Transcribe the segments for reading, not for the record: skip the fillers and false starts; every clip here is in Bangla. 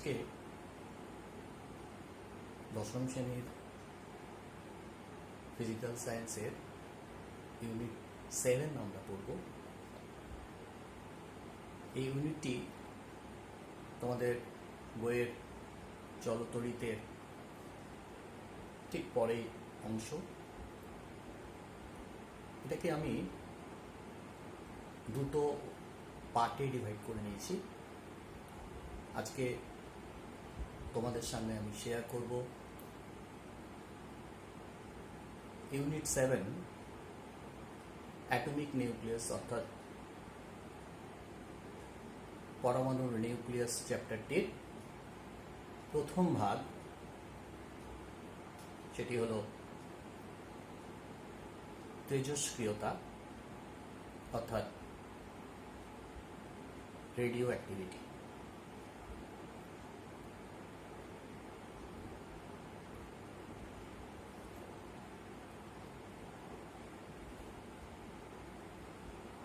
আজকে দশম শ্রেণীর ফিজিক্যাল সায়েন্সের ইউনিট 7 আমরা পড়ব। এই ইউনিটটি তোমাদের বইয়ের জলতড়িতের ঠিক পরেই অংশ। এটাকে আমি দুটো পার্টে ডিভাইড করে নিয়েছি। আজকে তোমাদের সামনে আমি শেয়ার করব ইউনিট 7 অ্যাটমিক নিউক্লিয়াস অর্থাৎ পরমাণুর নিউক্লিয়াস চ্যাপ্টারটির প্রথম ভাগ, সেটি হলো তেজস্ক্রিয়তা অর্থাৎ রেডিও অ্যাক্টিভিটি।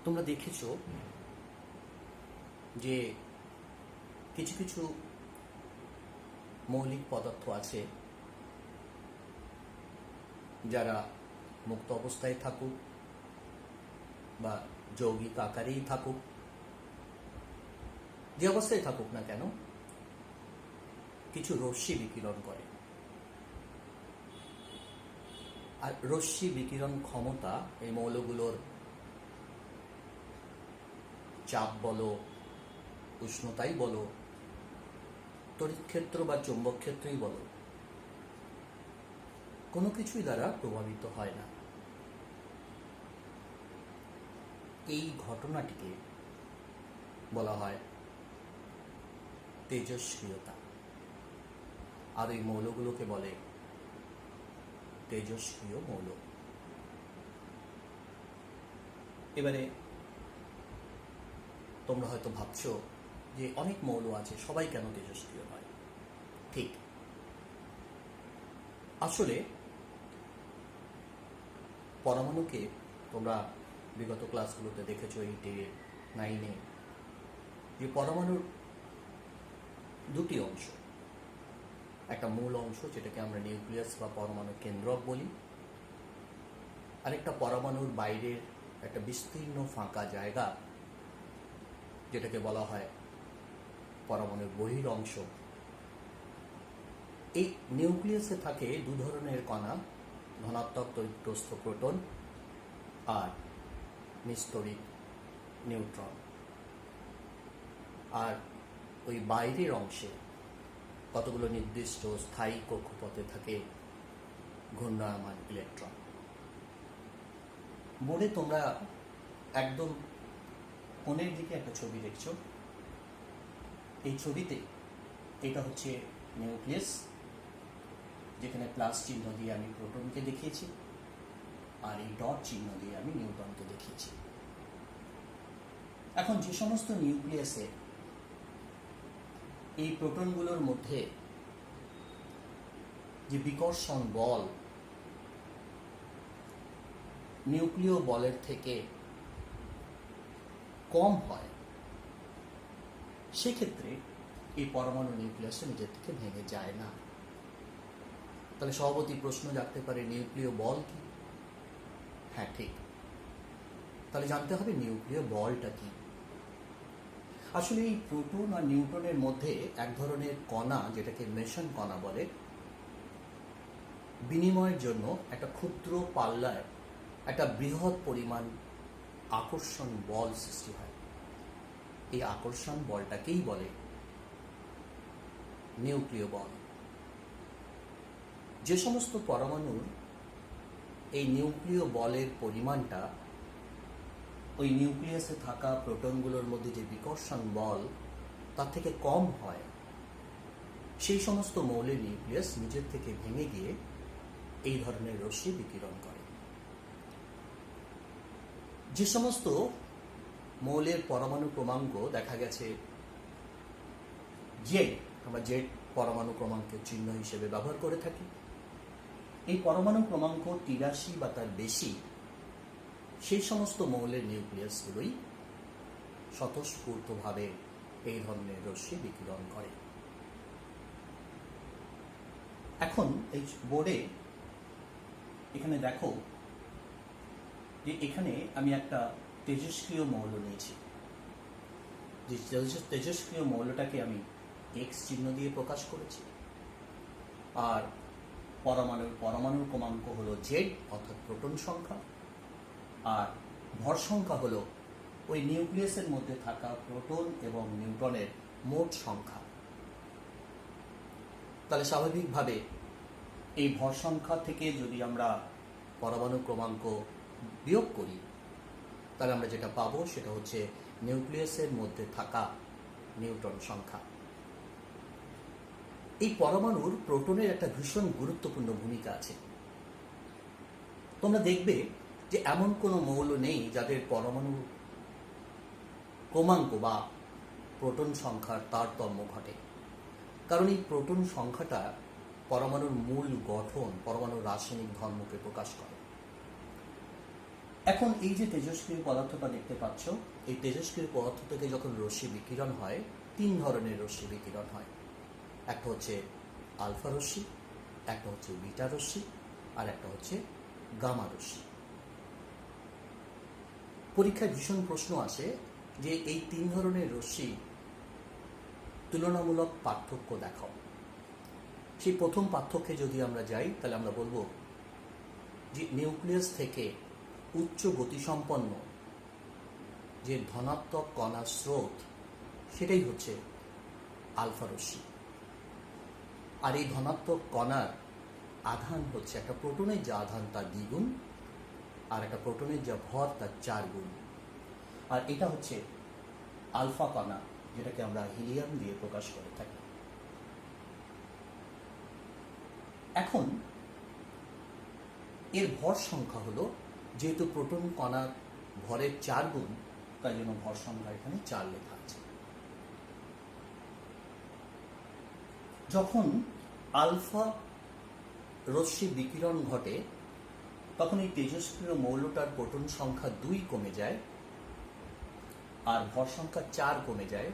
তোমরা দেখেছ যে কিছু কিছু মৌলিক পদার্থ আছে যারা মুক্ত অবস্থায় থাকুক বা যৌগিক আকারেই থাকুক, যে অবস্থায় থাকুক না কেন, কিছু রশ্মি বিকিরণ করে। আর রশ্মি বিকিরণ ক্ষমতা এই মৌলগুলোর চাপ বলো, উষ্ণতাই বলো, তড়িৎ ক্ষেত্র বা চৌম্বক ক্ষেত্রই বলো, কোনো কিছুই দ্বারা প্রভাবিত হয় না। এই ঘটনাটিকে বলা হয় তেজস্ক্রিয়তা, আর এই মৌলগুলোকে বলে তেজস্ক্রিয় মৌল। এবারে তোমরা হয়তো ভাবছো যে অনেক মৌল আছে, সবাই কেন তেজস্ক্রিয় হয়? ঠিক, আসলে পরমাণুকে তোমরা বিগত ক্লাসগুলোতে দেখেছো, 8-এ 9-এ, যে পরমাণুর দুটি অংশ, একটা মূল অংশ যেটাকে আমরা নিউক্লিয়াস বা পরমাণু কেন্দ্রক বলি, আরেকটা পরমাণুর বাইরের একটা বিস্তীর্ণ ফাঁকা জায়গা যেটাকে বলা হয় পরমাণুর বহির অংশ। এই নিউক্লিয়াসে থাকে দু ধরনের কণা, ধনাত্মক তড়িৎগ্রস্ত প্রোটন আর নিস্তড়িৎ নিউট্রন। আর ওই বাইরের অংশে কতগুলো নির্দিষ্ট স্থায়ী কক্ষপথে থাকে ঘূর্ণায়মান ইলেকট্রন। বোর্ডে তোমরা একদম কোণের দিকে একটা ছবি দেখছো। এই ছবিতে এটা হচ্ছে নিউক্লিয়াস, যেখানে প্লাস চিহ্ন দিয়ে আমি প্রোটনকে দেখিয়েছি, আর এই ডট চিহ্ন দিয়ে আমি নিউট্রনকে দেখিয়েছি। এখন যে সমস্ত নিউক্লিয়াসে এই প্রোটনগুলোর মধ্যে যে বিকর্ষণ বল নিউক্লিয় বলের থেকে কম হয়, সেক্ষেত্রে এই পরমাণু নিউক্লিয়াসটা নিজের থেকে ভেঙে যায় না। তাহলে স্বভাবতই প্রশ্ন জাগতে পারে, নিউক্লিয় বল কি? হ্যাঁ, ঠিক। তাহলে জানতে হবে নিউক্লিয় বলটা কি। আসলে এই প্রোটন আর নিউট্রনের মধ্যে এক ধরনের কণা, যেটাকে মেশন কণা বলে, বিনিময়ের জন্য একটা ক্ষুদ্র পাল্লায় একটা বৃহৎ পরিমাণ আকর্ষণ বল সৃষ্টি হয়। এই আকর্ষণ বলটাকেই বলে নিউক্লিয় বল। যে সমস্ত পরমাণুর এই নিউক্লিয় বলের পরিমাণটা ওই নিউক্লিয়াসে থাকা প্রোটনগুলোর মধ্যে যে বিকর্ষণ বল তার থেকে কম হয়, সেই সমস্ত মৌলের নিউক্লিয়াস নিজের থেকে ভেঙে গিয়ে এই ধরনের রশ্মি বিকিরণ করে। যে সমস্ত মৌলের পরমাণু ক্রমাঙ্ক দেখা গেছে জেড, আমরা জেড পরমাণু ক্রমাঙ্কের চিহ্ন হিসেবে ব্যবহার করে থাকি, এই পরমাণু ক্রমাঙ্ক 83 বা তার বেশি, সেই সমস্ত মৌলের এখন এই বোর্ডে এখানে দেখো যে এখানে আমি একটা তেজস্ক্রিয় মৌল নিয়েছি, যে তেজস্ক্রিয় মৌলটাকে আমি এক্স চিহ্ন দিয়ে প্রকাশ করেছি, আর পরমাণুর ক্রমাঙ্ক হলো জেড অর্থাৎ প্রোটন সংখ্যা, আর ভর সংখ্যা হলো ওই নিউক্লিয়াসের মধ্যে থাকা প্রোটন এবং নিউট্রনের মোট সংখ্যা। তাহলে স্বাভাবিকভাবে এই ভর সংখ্যা থেকে যদি আমরা পরমাণু ক্রমাঙ্ক বিয়োগ করি, তাহলে আমরা যেটা পাবো সেটা হচ্ছে নিউক্লিয়াসের মধ্যে থাকা নিউট্রন সংখ্যা। এই পরমাণুর প্রোটনের একটা ভীষণ গুরুত্বপূর্ণ ভূমিকা আছে। তোমরা দেখবে যে এমন কোনো মৌল নেই যাদের পরমাণু ক্রমাঙ্ক বা প্রোটন সংখ্যার তারতম্য ঘটে, কারণ এই প্রোটন সংখ্যাটা পরমাণুর মূল গঠন, পরমাণুর রাসায়নিক ধর্মকে প্রকাশ করে। এখন এই যে তেজস্ক্রিয় পদার্থটা দেখতে পাচ্ছ, এই তেজস্ক্রিয় পদার্থ থেকে যখন রশ্মি বিকিরণ হয়, তিন ধরনের রশ্মি বিকিরণ হয়। একটা হচ্ছে আলফা রশ্মি, একটা হচ্ছে বিটা রশ্মি, আর একটা হচ্ছে গামা রশ্মি। পরীক্ষায় ভীষণ প্রশ্ন আসে যে এই তিন ধরনের রশ্মি তুলনামূলক পার্থক্য দেখাও। সেই প্রথম পার্থক্যে যদি আমরা যাই, তাহলে আমরা বলবো যে নিউক্লিয়াস থেকে উচ্চ গতিসম্পন্ন যে ধনাত্মক কণার স্রোত, সেটাই হচ্ছে আলফা রশ্মি। আর এই ধনাত্মক কণার আধান হচ্ছে একটা প্রোটনের যা আধান তার দ্বিগুণ, আর একটা প্রোটনের যা ভর তার 4 গুণ। আর এটা হচ্ছে আলফা কণা, যেটাকে আমরা হিলিয়াম দিয়ে প্রকাশ করে থাকি। এখন এর ভর সংখ্যা হলো, যেহেতু প্রোটন কণার ভরের 4 গুণ, তাই জন্য ভর সংখ্যা এখানে 4 লেখা আছে। যখন আলফা রশ্মি বিকিরণ ঘটে, তখন এই তেজস্ক্রিয় মৌলটার প্রোটন সংখ্যা 2 কমে যায়, আর ভর সংখ্যা 4 কমে যায়।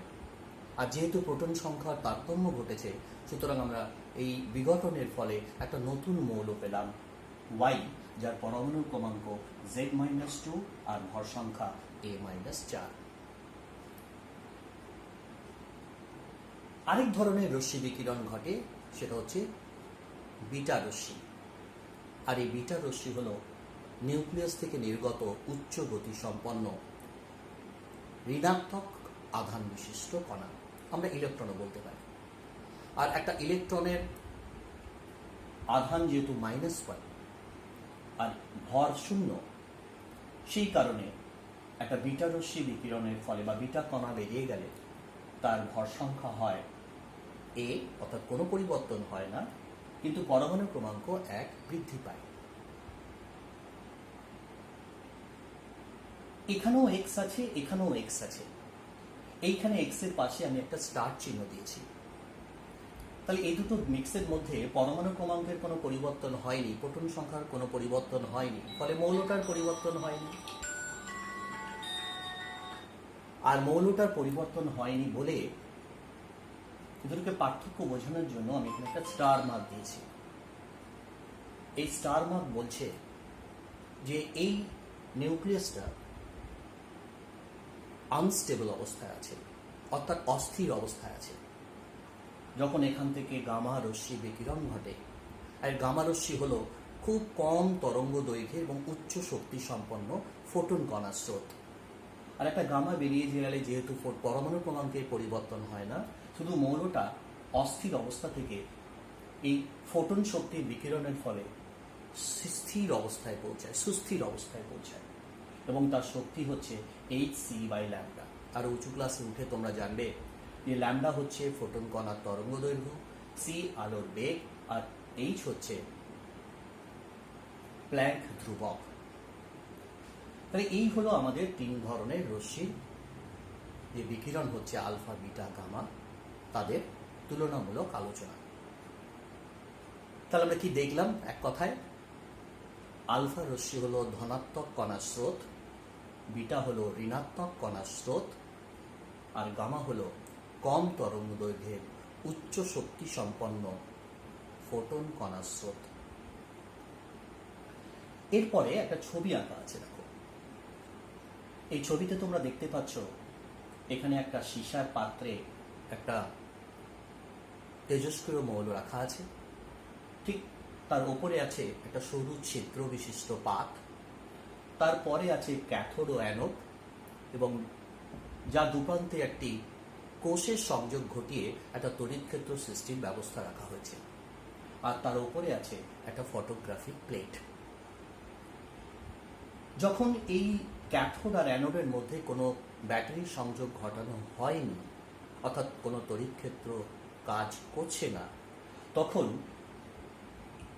আর যেহেতু প্রোটন সংখ্যার তারতম্য ঘটেছে, সুতরাং আমরা এই বিঘটনের ফলে একটা নতুন মৌল পেলাম ওয়াই, যার পরমাণুর ক্রমাঙ্ক Z-2 আর ভর সংখ্যা A-4। আরেক ধরনের রশ্মি বিকিরণ ঘটে, সেটা হচ্ছে বিটা রশ্মি। আর এই বিটা রশ্মি হল নিউক্লিয়াস থেকে নির্গত উচ্চ গতি সম্পন্ন ঋণাত্মক আধান বিশিষ্ট কণা, আমরা ইলেকট্রনও বলতে পারি। আর একটা ইলেকট্রনের আধান যেহেতু -1 আর ভর 0, সেই কারণে একটা বিটা রশ্মি বিকিরণের ফলে বা বিটা কণা বেরিয়ে গেলে তার ভর সংখ্যা হয় A, অর্থাৎ কোনো পরিবর্তন হয় না, কিন্তু পরমাণু ক্রমাঙ্ক 1 বৃদ্ধি পায়। এখানেও x আছে, এখানেও x আছে। এইখানে x এর পাশে আমি একটা স্টার চিহ্ন দিয়েছি। তাহলে এই দুটো মিক্সের মধ্যে পরমাণু ক্রমাঙ্কের কোনো পরিবর্তন হয়নি, প্রোটন সংখ্যার কোনো পরিবর্তন হয়নি, ফলে মৌলটার পরিবর্তন হয়নি। আর মৌলটার পরিবর্তন হয়নি বলে এদেরকে পার্থক্য বোঝানোর জন্য আমি এখানে একটা স্টার মার্ক দিয়েছি। এই স্টার মার্ক বলছে যে এই নিউক্লিয়াসটা আনস্টেবল অবস্থায় আছে, অর্থাৎ অস্থির অবস্থায় আছে। যখন এখান থেকে গামা রশ্মি বিকিরণ ঘটে, আর গামা রশ্মি হলো খুব কম তরঙ্গ দৈর্ঘ্যে এবং উচ্চ শক্তি সম্পন্ন ফোটন কণার স্রোত। আর একটা গামা বেরিয়ে গেলে যেহেতু পরমাণু ক্রমাঙ্কের পরিবর্তন হয় না, শুধু মৌলটা অস্থির অবস্থা থেকে এই ফোটন শক্তির বিকিরণের ফলে স্থির অবস্থায় পৌঁছায়, সুস্থির অবস্থায় পৌঁছায়, এবং তার শক্তি হচ্ছে hc/λ। আর উঁচু ক্লাসে উঠে তোমরা জানবে যে ল্যামডা হচ্ছে ফোটন কণার তরঙ্গ দৈর্ঘ্য, c আলোর বেগ, আর h হচ্ছে প্ল্যাঙ্ক ধ্রুবক। তাহলে এই হলো আমাদের 3 ধরনের রশ্মি যে বিকিরণ হচ্ছে আলফা, বিটা, গামা, তাদের তুলনামূলক আলোচনা। তাহলে আমরা কি দেখলাম? এক কথায়, আলফা রশ্মি হলো ধনাত্মক কণার স্রোত, বিটা হলো ঋণাত্মক কণার স্রোত, আর গামা হলো কম তরঙ্গ দৈর্ঘ্যের উচ্চ শক্তি সম্পন্ন ফোটন কণার স্রোত। এরপরে একটা ছবি আঁকা আছে, দেখো এই ছবিতে তোমরা দেখতে পাচ্ছ এখানে একটা সীসার পাত্রে একটা তেজস্ক্রিয় মৌল রাখা আছে, ঠিক তার উপরে আছে একটা সরু ছিদ্র বিশিষ্ট পাত, তারপরে আছে ক্যাথোড ও অ্যানোড এবং যা দুপ্রান্তে একটি কোষের সংযোগ ঘটিয়ে একটা তড়িৎ ক্ষেত্র সৃষ্টির ব্যবস্থা রাখা হয়েছে, আর তার উপরে আছে একটা ফটোগ্রাফিক প্লেট। যখন এই ক্যাথোড আর অ্যানোডের মধ্যে কোনো ব্যাটারির সংযোগ ঘটানো হয়নি, অর্থাৎ কোনো তড়িৎ ক্ষেত্র কাজ করছে না, তখন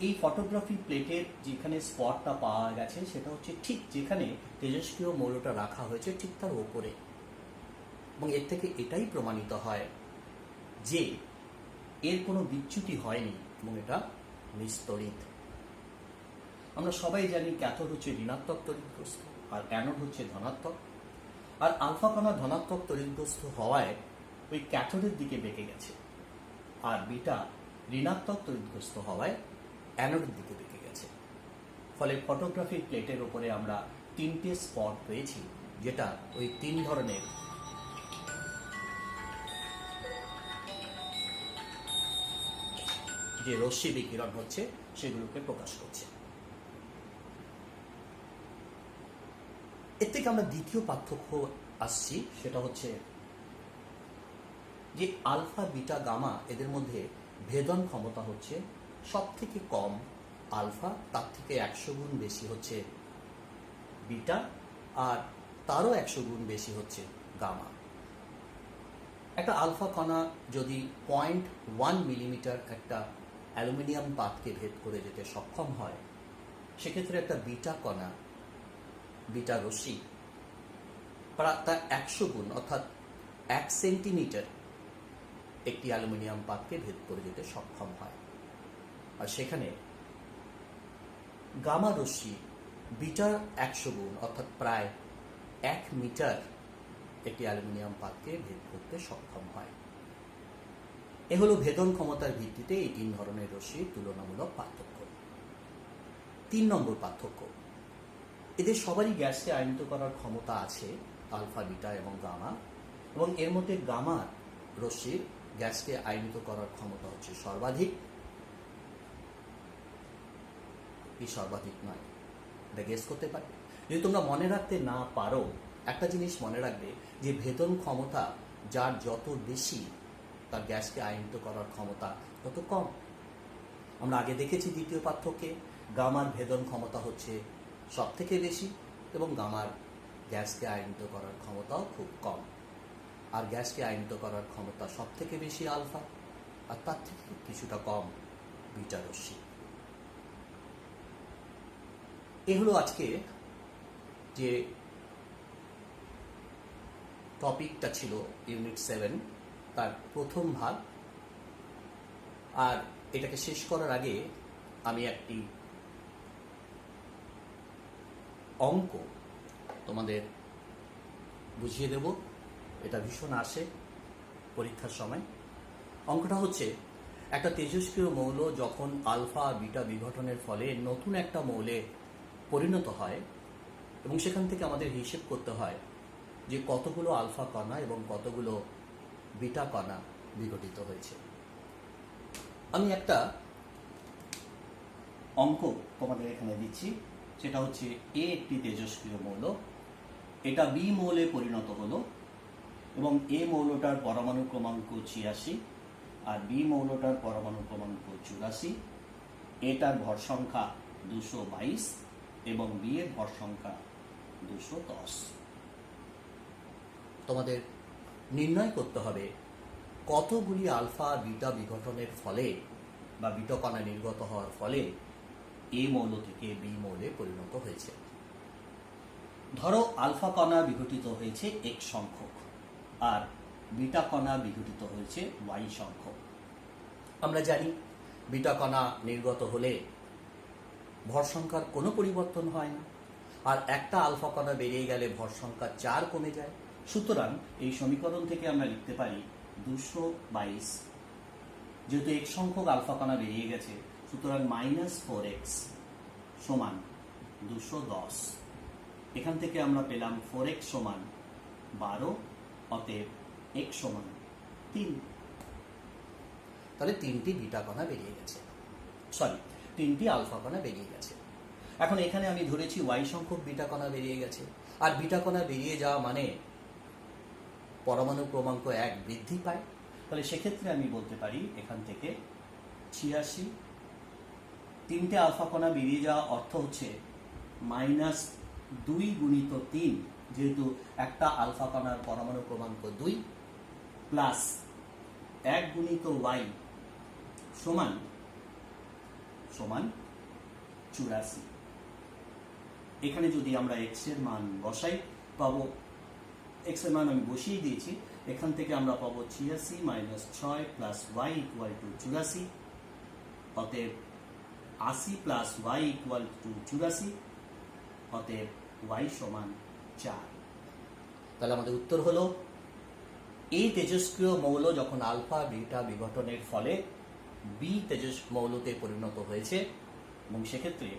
এই ফটোগ্রাফি প্লেটের যেখানে স্পটটা পাওয়া গেছে সেটা হচ্ছে ঠিক যেখানে তেজস্ক্রিয় মৌলটা রাখা হয়েছে ঠিক তার ওপরে। এবং এর থেকে এটাই প্রমাণিত হয় যে এর কোনো বিচ্যুতি হয়নি এবং এটা নিস্তড়িত। আমরা সবাই জানি ক্যাথোড হচ্ছে ঋণাত্মক তড়িৎগ্রস্ত আর অ্যানোড হচ্ছে ধনাত্মক, আর আলফা কণা ধনাত্মক তড়িৎগ্রস্ত হওয়ায় ওই ক্যাথোডের দিকে বেঁকে গেছে, আর বিটা ঋণাত্মক তড়িৎগ্রস্ত হওয়ায় অ্যানোডের দিকে বেঁকে গেছে। ফলে ফটোগ্রাফিক প্লেটের উপরে আমরা তিনটে স্পট পেয়েছি, যেটা ওই তিন ধরনের যে রশ্মি বিকিরণ হচ্ছে সেগুলোকে প্রকাশ করছে। এর থেকে আমরা দ্বিতীয় পার্থক্য আসছি, সেটা হচ্ছে যে আলফা বিটা গামা এদের মধ্যে ভেদন ক্ষমতা হচ্ছে সব থেকে কম আলফা, তার থেকে 100 গুণ বেশি হচ্ছে বিটা, আর তারও 100 গুণ বেশি হচ্ছে গামা। একটা আলফা কণা যদি 0.1 মিলিমিটার একটা অ্যালুমিনিয়াম পাতকে ভেদ করে যেতে সক্ষম হয়, সেক্ষেত্রে একটা বিটা কণা, বিটা রশ্মি তার 100 গুণ অর্থাৎ 1 সেন্টিমিটার একটি অ্যালুমিনিয়াম পাতকে ভেদ করে যেতে সক্ষম হয়। আর সেখানে গামা রশ্মি বিটার 100 গুণ অর্থাৎ প্রায় 1 মিটার একটি অ্যালুমিনিয়াম পাতকে ভেদ করতে সক্ষম হয়। এ হলো ভেদন ক্ষমতার ভিত্তিতে এই তিন ধরনের রশ্মির তুলনামূলক পার্থক্য। 3 নম্বর পার্থক্য, এদের সবারই গ্যাসকে আয়নিত করার ক্ষমতা আছে, আলফা বিটা এবং গামা, এবং এর মধ্যে গামা রশ্মির গ্যাসকে আয়নিত করার ক্ষমতা হচ্ছে সর্বাধিক। এই সর্বাধিক নয়, এটা গেস করতে পারে। যদি তোমরা মনে রাখতে না পারো, একটা জিনিস মনে রাখবে যে ভেদন ক্ষমতা যার যত বেশি, তার গ্যাসকে আয়নিত করার ক্ষমতা তত কম। আমরা আগে দেখেছি দ্বিতীয় পার্থক্যে গামার ভেদন ক্ষমতা হচ্ছে সব থেকে বেশি এবং গামার গ্যাসকে আয়নিত করার ক্ষমতাও খুব কম। আর গ্যাসকে আয়নিত করার ক্ষমতা সব থেকে বেশি আলফা, আর তার থেকে কিছুটা কম বিটা রশ্মি। এ হলো আজকে যে টপিকটা ছিল ইউনিট 7, তার প্রথম ভাগ। আর এটাকে শেষ করার আগে আমি একটি অঙ্ক তোমাদের বুঝিয়ে দেব, এটা ভীষণ আসে পরীক্ষার সময়। অঙ্কটা হচ্ছে, একটা তেজস্ক্রিয় মৌল যখন আলফা বিটা বিঘটনের ফলে নতুন একটা মৌলে পরিণত হয় এবং সেখান থেকে আমাদের হিসেব করতে হয় যে কতগুলো আলফা কণা এবং কতগুলো বিটা কণা বিঘটিত হয়েছে। আমি একটা অঙ্ক তোমাদের এখানে দিচ্ছি, সেটা হচ্ছে এ একটি তেজস্ক্রিয় মৌল, এটা বি মৌলে পরিণত হলো এবং এ মৌলটার পরমাণু ক্রমাঙ্ক 86 আর বি মৌলটার পরমাণু ক্রমাঙ্ক 84, এটার ভর সংখ্যা 222 এবং বি এর ভর সংখ্যা 210। তোমাদের নির্ণয় করতে হবে কতগুলি আলফা বিটা বিঘটনের ফলে বা বিটা কণা নির্গত হওয়ার ফলে এ মৌল থেকে বি মৌলে পরিণত হয়েছে। ধরো আলফা কণা বিঘটিত হয়েছে x সংখ্যক আর বিটা কণা বিঘটিত হয়েছে y সংখ্যক। আমরা জানি বিটা কণা নির্গত হলে ভর সংখ্যার কোনো পরিবর্তন হয় না, আর একটা আলফা কণা বেরিয়ে গেলে ভর সংখ্যা 4 কমে যায়। সুতরাং এই সমীকরণ থেকে আমরা লিখতে পারি 222, যেহেতু x সংখ্যক আলফা কণা বেরিয়ে গেছে সুতরাং -4x সমান 210। এখান থেকে আমরা পেলাম 4x সমান 12, অতএব x সমান 3। তাহলে 3টি বিটা কণা বেরিয়ে গেছে, সরি 3টি আলফা কণা বেরিয়ে গেছে। এখন এখানে আমি ধরেছি y সংখ্যক বিটা কণা বেরিয়ে গেছে, আর বিটা কণা বেরিয়ে যাওয়া মানে পরমাণু ক্রমাঙ্ক 1 বৃদ্ধি পায়। তাহলে সেক্ষেত্রে আমি বলতে পারি এখান থেকে 86, 3টে আলফা কণা বেরিয়ে যাওয়া অর্থ হচ্ছে -2 গুণিত 3, যেহেতু একটা আলফা কণার পরমাণু ক্রমাঙ্ক 2, প্লাস 1 গুণিত y সমান 84। এখানে যদি আমরা x এর মান বসাই পাবো, x এর মান আমি বসিয়ে দিয়েছি, এখান থেকে আমরা পাবো 86 - 6 প্লাস y = 84, অতএব 80 প্লাস y = 84, অতএব y সমান 4। তাহলে আমাদের উত্তর হলো এই তেজস্ক্রিয় মৌল যখন আলফা বিটা বিঘটনের ফলে বি তেজস মৌলতে পরিণত হয়েছে, এবং সেক্ষেত্রে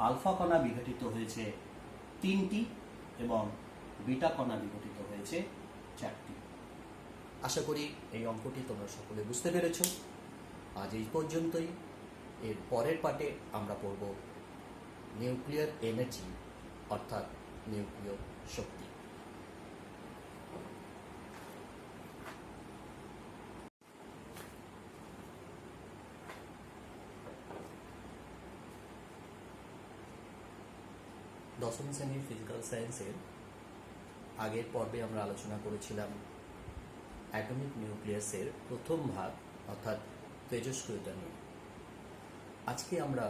আলফা কণা বিঘটিত হয়েছে 3টি এবং বিটা কণা বিঘটিত হয়েছে 4টি। আশা করি এই অঙ্কটি তোমরা সকলে বুঝতে পেরেছ। আজ এই পর্যন্তই। এর পরের পার্টে আমরা পড়ব নিউক্লিয়ার এনার্জি, অর্থাৎ নিউক্লিয় শক্তি। দশম শ্রেণীর ফিজিক্যাল সায়েন্সের আগের পর্বে আমরা আলোচনা করেছিলাম অ্যাটমিক নিউক্লিয়াসের প্রথম ভাগ, অর্থাৎ তেজস্ক্রিয়তা নিয়ে। আজকে আমরা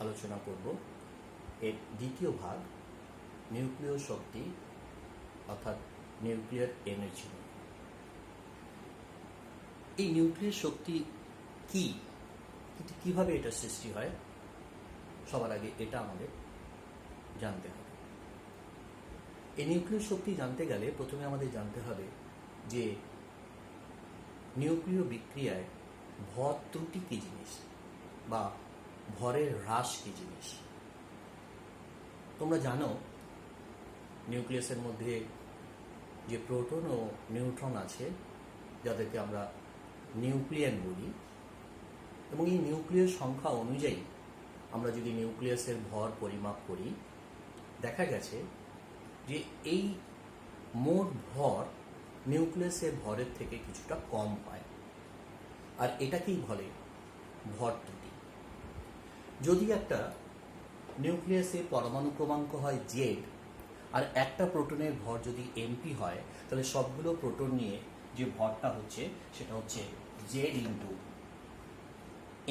আলোচনা করব এর দ্বিতীয় ভাগ, নিউক্লিয় শক্তি, অর্থাৎ নিউক্লিয়ার এনার্জি নিয়ে। এই নিউক্লিয়ার শক্তি কি, কিভাবে এটা সৃষ্টি হয়, সবার আগে এটা আমাদের জানতে হবে। এই নিউক্লিয় শক্তি জানতে গেলে প্রথমে আমাদের জানতে হবে যে নিউক্লিয় বিক্রিয়ায় ভর ত্রুটি কি জিনিস, বা ভরের হ্রাস কি জিনিস। তোমরা জানো নিউক্লিয়াসের মধ্যে যে প্রোটন ও নিউট্রন আছে, যাদেরকে আমরা নিউক্লিয়ান বলি, এবং এই নিউক্লিয়াস সংখ্যা অনুযায়ী আমরা যদি নিউক্লিয়াসের ভর পরিমাপ করি, দেখা গেছে যে এই মোট ভর নিউক্লিয়াসের ভরের থেকে কিছুটা কম হয়, আর এটাকেই বলে ভর ত্রুটি। যদি একটা নিউক্লিয়াসের পরমাণু ক্রমাঙ্ক হয় জেড, আর একটা প্রোটনের ভর যদি এমপি হয়, তাহলে সবগুলো প্রোটন নিয়ে যে ভরটা হচ্ছে সেটা হচ্ছে জেড ইন্টু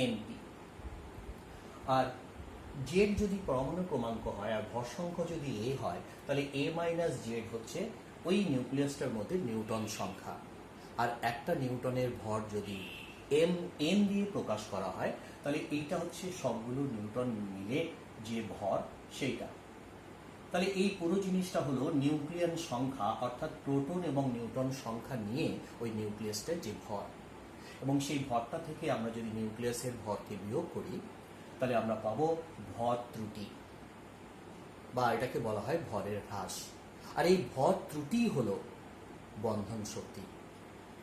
এমপি। আর জেড যদি পরমাণু ক্রমাঙ্ক হয় আর ভর সংখ্যা যদি এ হয়, তাহলে এ মাইনাস জেড হচ্ছে ওই নিউক্লিয়াসটার মধ্যে নিউটন সংখ্যা। আর একটা নিউটনের ভর যদি এম দিয়ে প্রকাশ করা হয়, তাহলে এইটা হচ্ছে সবগুলো নিউটন মিলে যে ভর সেইটা। তাহলে এই পুরো জিনিসটা হলো নিউক্লিয়ান সংখ্যা, অর্থাৎ প্রোটন এবং নিউট্রন সংখ্যা নিয়ে ওই নিউক্লিয়াসটার যে ভর, এবং সেই ভরটা থেকে আমরা যদি নিউক্লিয়াসের ভরকে বিয়োগ করি, তাহলে আমরা পাবো ভর ত্রুটি, বা এটাকে বলা হয় ভরের হ্রাস। আর এই ভর ত্রুটি হলো বন্ধন শক্তি।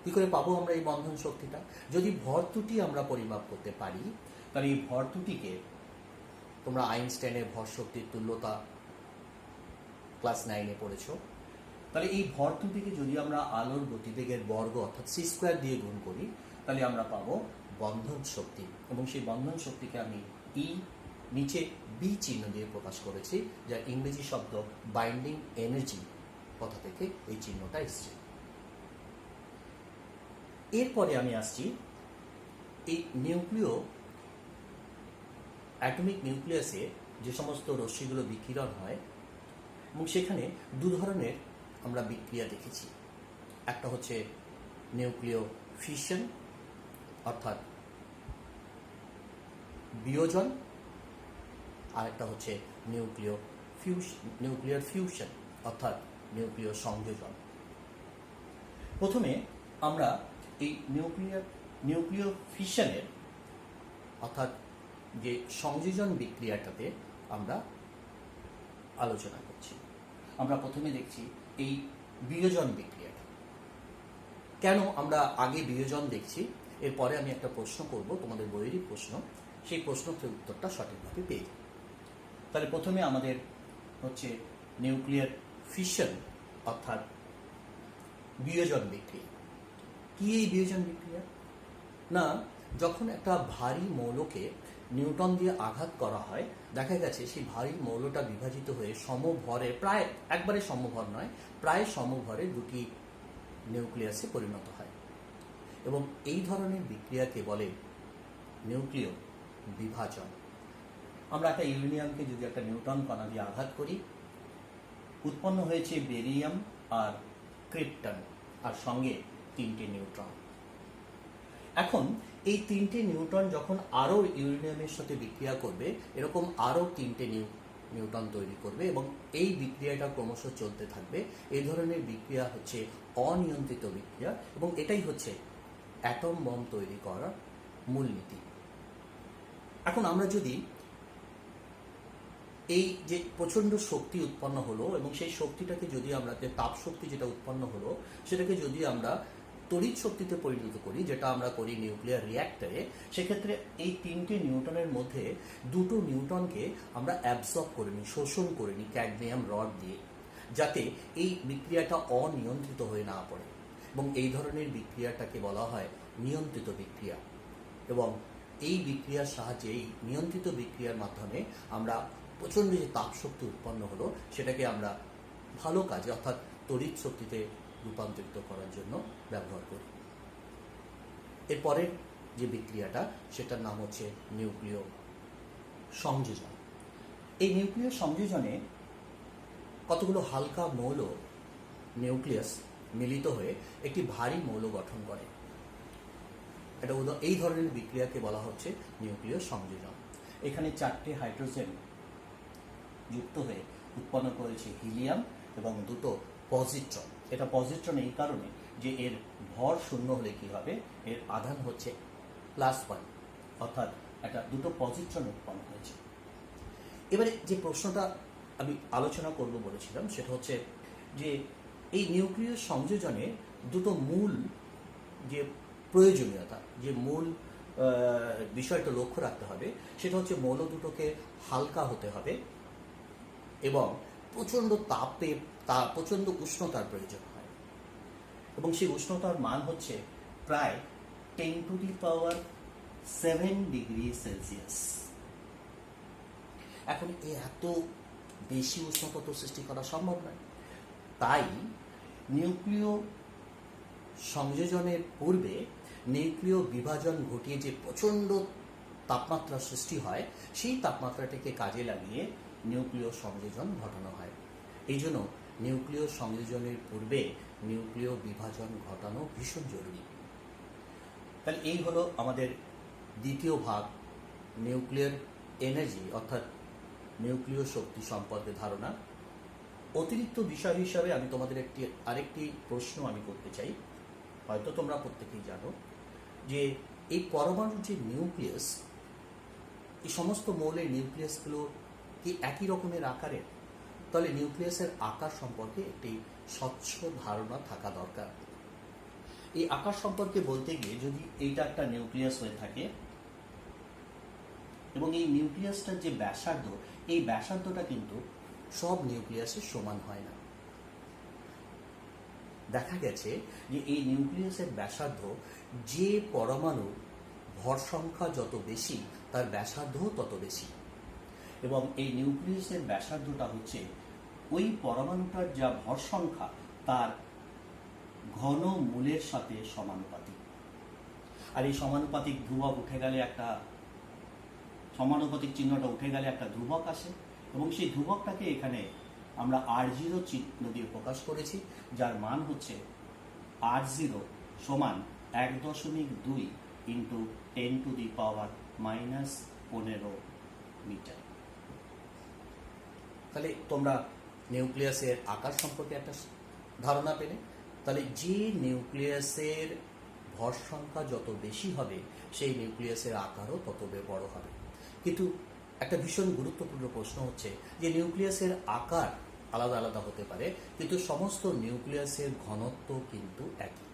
কি করে পাবো আমরা এই বন্ধন শক্তিটা? যদি ভর ত্রুটি আমরা পরিমাপ করতে পারি, তাহলে এই ভর ত্রুটিকে তোমরা আইনস্টাইনের ভর শক্তির তুল্যতা ক্লাস 9-এ পড়েছ। তাহলে এই ভর ত্রুটিকে যদি আমরা আলোর গতিবেগের বর্গ অর্থাৎ c² দিয়ে গুণ করি, তাহলে আমরা পাবো বন্ধন শক্তি, এবং সেই বন্ধন শক্তিকে আমি ই নিচে বি চিহ্ন দিয়ে প্রকাশ করেছি, যা ইংরেজি শব্দ বাইন্ডিং এনার্জি কথা থেকে এই চিহ্নটা এসছে। এরপরে আমি আসছি এই অ্যাটমিক নিউক্লিয়াসে যে সমস্ত রশ্মিগুলো বিকিরণ হয়, এবং সেখানে দু ধরনের আমরা বিক্রিয়া দেখেছি। একটা হচ্ছে নিউক্লিয় ফিশন অর্থাৎ বিয়োজন, আর একটা হচ্ছে নিউক্লিয়ার ফিউশন অর্থাৎ নিউক্লিয় সংযোজন। প্রথমে আমরা এই নিউক্লিয় ফিশনের অর্থাৎ যে সংযোজন বিক্রিয়াটাতে আমরা আলোচনা করছি। আমরা প্রথমে দেখছি এই বিয়োজন বিক্রিয়াটা। কেন আমরা আগে বিয়োজন দেখছি, এরপরে আমি একটা প্রশ্ন করব, তোমাদের বইয়েরই প্রশ্ন, সেই প্রশ্নটির উত্তরটা সঠিকভাবে পেয়ে যাবে। তাহলে প্রথমে আমাদের হচ্ছে নিউক্লিয়ার ফিশন অর্থাৎ বিয়োজন বিক্রিয়া। কি এই বিয়োজন বিক্রিয়া? না, যখন একটা ভারী মৌলকে নিউটন দিয়ে আঘাত করা হয়, দেখা গেছে সেই ভারী মৌলটা বিভাজিত হয়ে সমভরে, প্রায় একবারে সমভর নয়, প্রায় সমভরে দুটি নিউক্লিয়াসে পরিণত হয়, এবং এই ধরনের বিক্রিয়াকে বলে নিউক্লিয় বিভাজন। আমরা একটা ইউরেনিয়ামকে যদি একটা নিউট্রন কণা দিয়ে আঘাত করি, উৎপন্ন হয়েছে বেরিয়াম আর ক্রিপ্টন, আর সঙ্গে 3টে নিউট্রন। এখন এই 3টে নিউট্রন যখন আরও ইউরেনিয়ামের সাথে বিক্রিয়া করবে, এরকম আরও 3টে নিউট্রন তৈরি করবে, এবং এই বিক্রিয়াটা ক্রমশ চলতে থাকবে। এই ধরনের বিক্রিয়া হচ্ছে অনিয়ন্ত্রিত বিক্রিয়া, এবং এটাই হচ্ছে অ্যাটম বম তৈরি করার মূলনীতি। এখন আমরা যদি এই যে প্রচণ্ড শক্তি উৎপন্ন হলো, এবং সেই শক্তিটাকে যদি আমরা, যে তাপ শক্তি যেটা উৎপন্ন হলো, সেটাকে যদি আমরা তড়িৎ শক্তিতে পরিণত করি, যেটা আমরা করি নিউক্লিয়ার রিঅ্যাক্টরে, সেক্ষেত্রে এই 3টে নিউটনের মধ্যে 2টো নিউটনকে আমরা অ্যাবজর্ব করে নিই, শোষণ করে নিই ক্যাডমিয়াম রড দিয়ে, যাতে এই বিক্রিয়াটা অনিয়ন্ত্রিত হয়ে না পড়ে, এবং এই ধরনের বিক্রিয়াটাকে বলা হয় নিয়ন্ত্রিত বিক্রিয়া। এবং এই বিক্রিয়ার সাহায্যে, এই নিয়ন্ত্রিত বিক্রিয়ার মাধ্যমে আমরা প্রচণ্ড যে তাপ শক্তি উৎপন্ন হলো, সেটাকে আমরা ভালো কাজে অর্থাৎ তড়িৎ শক্তিতে রূপান্তরিত করার জন্য ব্যবহার করি। এরপরের যে বিক্রিয়াটা, সেটার নাম হচ্ছে নিউক্লিয় সংযোজন। এই নিউক্লিয় সংযোজনে কতগুলো হালকা মৌল নিউক্লিয়াস মিলিত হয়ে একটি ভারী মৌল গঠন করে। এটা এই ধরনের বিক্রিয়াকে বলা হচ্ছে নিউক্লিয় সংযোজন। এখানে 4টে হাইড্রোজেন যুক্ত হয়ে উৎপন্ন করেছে হিলিয়াম এবং 2টো পজিট্রন। এটা পজিট্রন এই কারণে যে এর ভর শূন্য হলে কি হবে, এর আধান হচ্ছে +1, অর্থাৎ একটা 2টো পজিট্রন উৎপন্ন হয়েছে। এবারে যে প্রশ্নটা আমি আলোচনা করব বলেছিলাম, সেটা হচ্ছে যে এই নিউক্লিয় সংযোজনে 2টো মূল যে প্রয়োজনীয়তা, যে মূল বিষয়টা লক্ষ্য রাখতে হবে, সেটা হচ্ছে মৌল দুটোকে হালকা হতে হবে এবং প্রচণ্ড প্রচণ্ড উষ্ণতার প্রয়োজন হয়, এবং সেই উষ্ণতার মান হচ্ছে প্রায় 10⁷ ডিগ্রি সেলসিয়াস। এখন এত বেশি উষ্ণতা তো সৃষ্টি করা সম্ভব নয়, তাই নিউক্লিয় সংযোজনের পূর্বে নিউক্লিয় বিভাজন ঘটিয়ে যে প্রচণ্ড তাপমাত্রা সৃষ্টি হয়, সেই তাপমাত্রাটাকে কাজে লাগিয়ে নিউক্লিয় সংযোজন ঘটানো হয়। এই জন্য নিউক্লিয় সংযোজনের পূর্বে নিউক্লিয় বিভাজন ঘটানো ভীষণ জরুরি। তাহলে এই হলো আমাদের দ্বিতীয় ভাগ, নিউক্লিয়ার এনার্জি অর্থাৎ নিউক্লিয় শক্তি সম্পর্কে ধারণা। অতিরিক্ত বিষয় হিসাবে আমি তোমাদের আরেকটি প্রশ্ন আমি করতে চাই। হয়তো তোমরা প্রত্যেকেই জানো যে এই পরমাণুর যে নিউক্লিয়াস, এই সমস্ত মৌলের নিউক্লিয়াসগুলো কি একই রকমের আকারের? তাহলে নিউক্লিয়াসের আকার সম্পর্কে একটি স্বচ্ছ ধারণা থাকা দরকার। এই আকার সম্পর্কে বলতে গিয়ে, যদি এইটা একটা নিউক্লিয়াস হয়ে থাকে এবং এই নিউক্লিয়াসটার যে ব্যাসার্ধ, এই ব্যাসার্ধটা কিন্তু সব নিউক্লিয়াসের সমান হয় না। দেখা গেছে যে এই নিউক্লিয়াসের ব্যাসার্ধ, যে পরমাণুর ভর সংখ্যা যত বেশি, তার ব্যাসার্ধও তত বেশি, এবং এই নিউক্লিয়াসের ব্যাসার্ধটা হচ্ছে ওই পরমাণুটার যা ভর সংখ্যা তার ঘন মূলের সাথে সমানুপাতিক। আর এই সমানুপাতিক ধ্রুবক উঠে গেলে একটা, সমানুপাতিক চিহ্নটা উঠে গেলে একটা ধ্রুবক আসে, এবং সেই ধ্রুবকটাকে এখানে আমরা R0 চিহ্ন দিয়ে প্রকাশ করেছি, যার মান হচ্ছে R0 সমান 1.2 ইন্টু 10⁻⁻15 মিটার। তাহলে তোমরা নিউক্লিয়াসের আকার সম্পর্কে একটা ধারণা পেলে। তাহলে যে নিউক্লিয়াসের ভর সংখ্যা যত বেশি হবে, সেই নিউক্লিয়াসের আকারও তত বড় হবে। কিন্তু একটা ভীষণ গুরুত্বপূর্ণ প্রশ্ন হচ্ছে যে নিউক্লিয়াসের আকার আলাদা আলাদা হতে পারে, কিন্তু সমস্ত নিউক্লিয়াসের ঘনত্ব কিন্তু একই।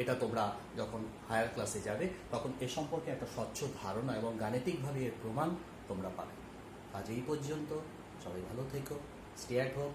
এটা তোমরা যখন হায়ার ক্লাসে যাবে তখন এ সম্পর্কে একটা স্বচ্ছ ধারণা এবং গাণিতিকভাবে এর প্রমাণ তোমরা পাবে। আজ এই পর্যন্ত, সবাই ভালো থেকো, স্টে অ্যাট হোম।